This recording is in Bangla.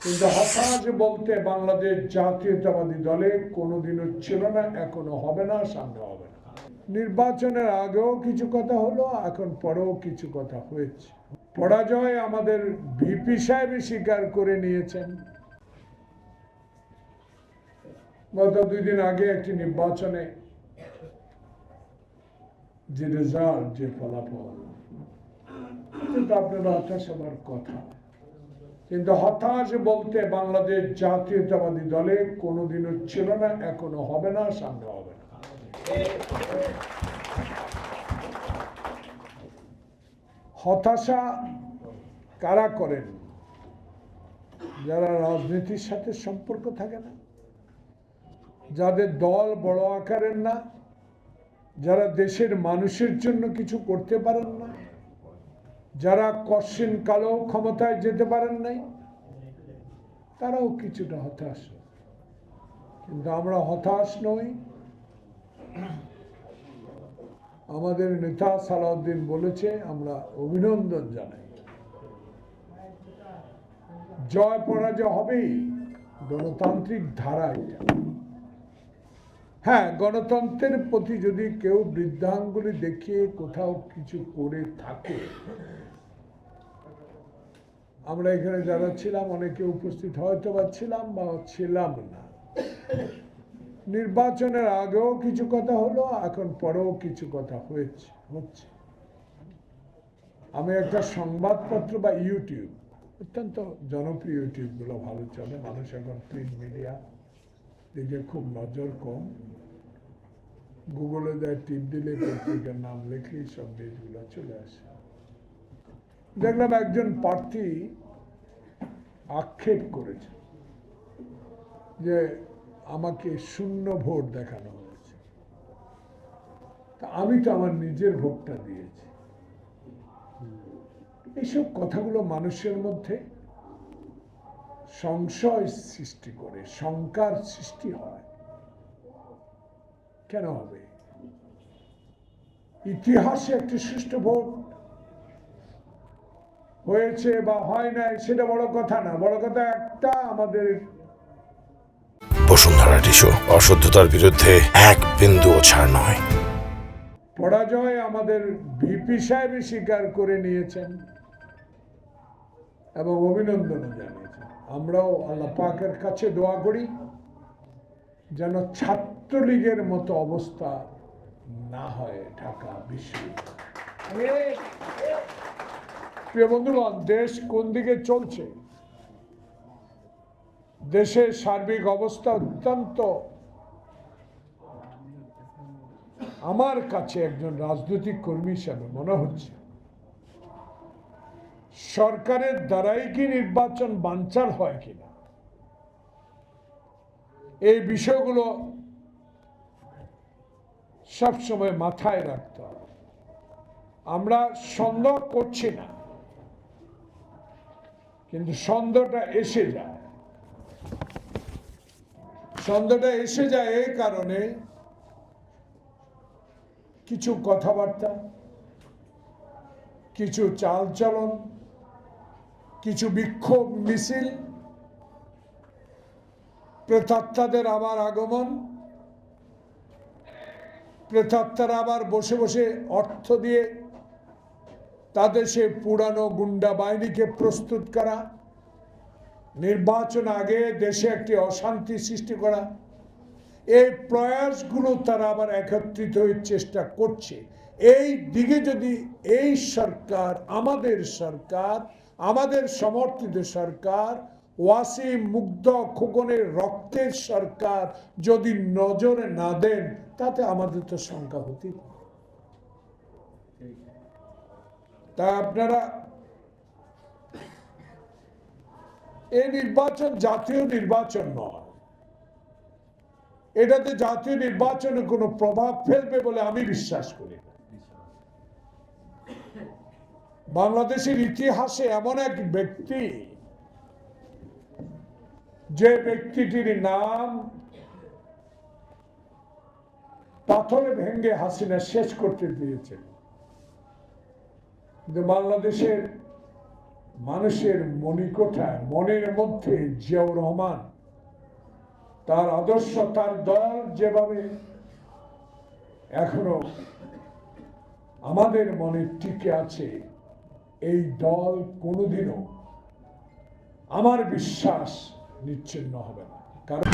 কিন্তু হতাশ বলতে বাংলাদেশ জাতীয়তাবাদী দলে কোনোদিনও ছিল না, এখনো হবে না, সামনে হবে না। নির্বাচনের আগেও কিছু কথা হলো, এখন পরেও কিছু কথা হয়েছে। পরাজয় আমাদের ভিপি সাহেব স্বীকার করে নিয়েছেন। গত 2 দিন আগে একটি নির্বাচনে যে রেজাল্ট, যে ফলাফল, কিন্তু আপনারা হতাশ হবার কথা। কিন্তু হতাশ বলতে বাংলাদেশ জাতীয়তাবাদী দলে কোনোদিনও ছিল না, এখনো হবে না, সামনে হবে না। হতাশা কারা করেন? যারা রাজনীতির সাথে সম্পর্ক থাকে না, যাদের দল বড় আকারের না, যারা দেশের মানুষের জন্য কিছু করতে পারেন না, যারা কশিন কালো ক্ষমতায় যেতে পারেন নাই, তারাও কিছুটা হতাশ। কিন্তু আমরা হতাশ নই। আমাদের নেতা সালাউদ্দিন বলেছে, আমরা অভিনন্দন জানাই। জয় পরাজয় হবেই, গণতান্ত্রিক ধারা এটা। হ্যাঁ, গণতন্ত্রের প্রতি যদি কেউ বৃদ্ধাঙ্গুলি দেখিয়ে কোথাও কিছু করে থাকে, আমরা এখানে যারা ছিলাম অনেকে উপস্থিত হয়তো বা ছিলাম বা ছিলাম না। নির্বাচনের আগেও কিছু কথা হলো, এখন পরেও কিছু কথা হচ্ছে। আমি একটা সংবাদপত্র বা ইউটিউব, অত্যন্ত জনপ্রিয় ইউটিউবগুলো ভালো চলে, মানুষ এখন প্রিন্ট মিডিয়া দিকে খুব নজর কম। গুগলে যায় টিপ দিলে পত্রিকার নাম লিখলেই সব নিউজগুলো চলে আসে। দেখলাম একজন প্রার্থী আক্ষেপ করেছে যে আমাকে শূন্য ভোট দেখানো হয়েছে। তা আমি তো আমার নিজের ভোটটা দিয়েছি। এইসব কথাগুলো মানুষের মধ্যে সংশয় সৃষ্টি করে, শঙ্কার সৃষ্টি হয়। কেন হবে? ইতিহাসে একটি সুষ্ঠু ভোট হয়েছে বা হয় নাই সেটা বড় কথা না। বড় কথা একটা, আমাদের বসুন্ধরা টিস্যু অশুদ্ধতার বিরুদ্ধে এক বিন্দুও ছাড় নয়। পরাজয় আমাদের ভিপি সাহেব স্বীকার করে নিয়েছেন এবং অভিনন্দন জানিয়েছেন। আমরাও আল্লাহ পাকের কাছে দোয়া করি যেন ছাত্রলীগের মতো অবস্থা না হয় ঢাকা বিশ্ববিদ্যালয়ে। প্রিয় বন্ধুগণ, দেশ কোন দিকে চলছে? দেশের সার্বিক অবস্থা অত্যন্ত, আমার কাছে একজন রাজনৈতিক কর্মী হিসাবে মনে হচ্ছে সরকারের দ্বারাই কি নির্বাচন বানচাল হয় কিনা, এই বিষয়গুলো সবসময় মাথায় রাখতে হবে। আমরা সন্দেহ করছি না, কিন্তু সন্দেহটা এসে যায়। সন্দেহটা এসে যায় এই কারণে কিছু কথাবার্তা, কিছু চালচলন, কিছু বিক্ষোভ মিছিল, প্রেতাত্মাদের আবার আগমন, প্রেতাত্মারা আবার বসে বসে অর্থ দিয়ে তাদের সে পুরানো গুন্ডা বাহিনীকে প্রস্তুত করা, নির্বাচন আগে দেশে একটি অশান্তি সৃষ্টি করা, এই প্রয়াসগুলো তারা আবার একত্রিত হয়ে চেষ্টা করছে। এই দিকে যদি এই সরকার, আমাদের সমর্থিত সরকার, ওয়াসিম মুগ্ধ খোকনের রক্তের সরকার যদি নজরে না দেন, তাতে আমাদের তো শঙ্কা হতেই পারে। তা আপনারা, এই নির্বাচন জাতীয় নির্বাচন নয়, এটাতে জাতীয় নির্বাচনে কোনো প্রভাব ফেলবে বলে আমি বিশ্বাস করি। বাংলাদেশের ইতিহাসে এমন এক ব্যক্তি, যে ব্যক্তিটির নাম পাথরে ভেঙ্গে হাসিনা শেষ করতে দিয়েছে, কিন্তু বাংলাদেশের মানুষের মণিকোঠায় মনের মধ্যে জিয়াউর রহমান তার আদর্শ, তার দল যেভাবে এখনো আমাদের মনে টিকে আছে, এই দল কোনোদিনও আমার বিশ্বাস নিচ্ছিন্ন হবে না। কারণ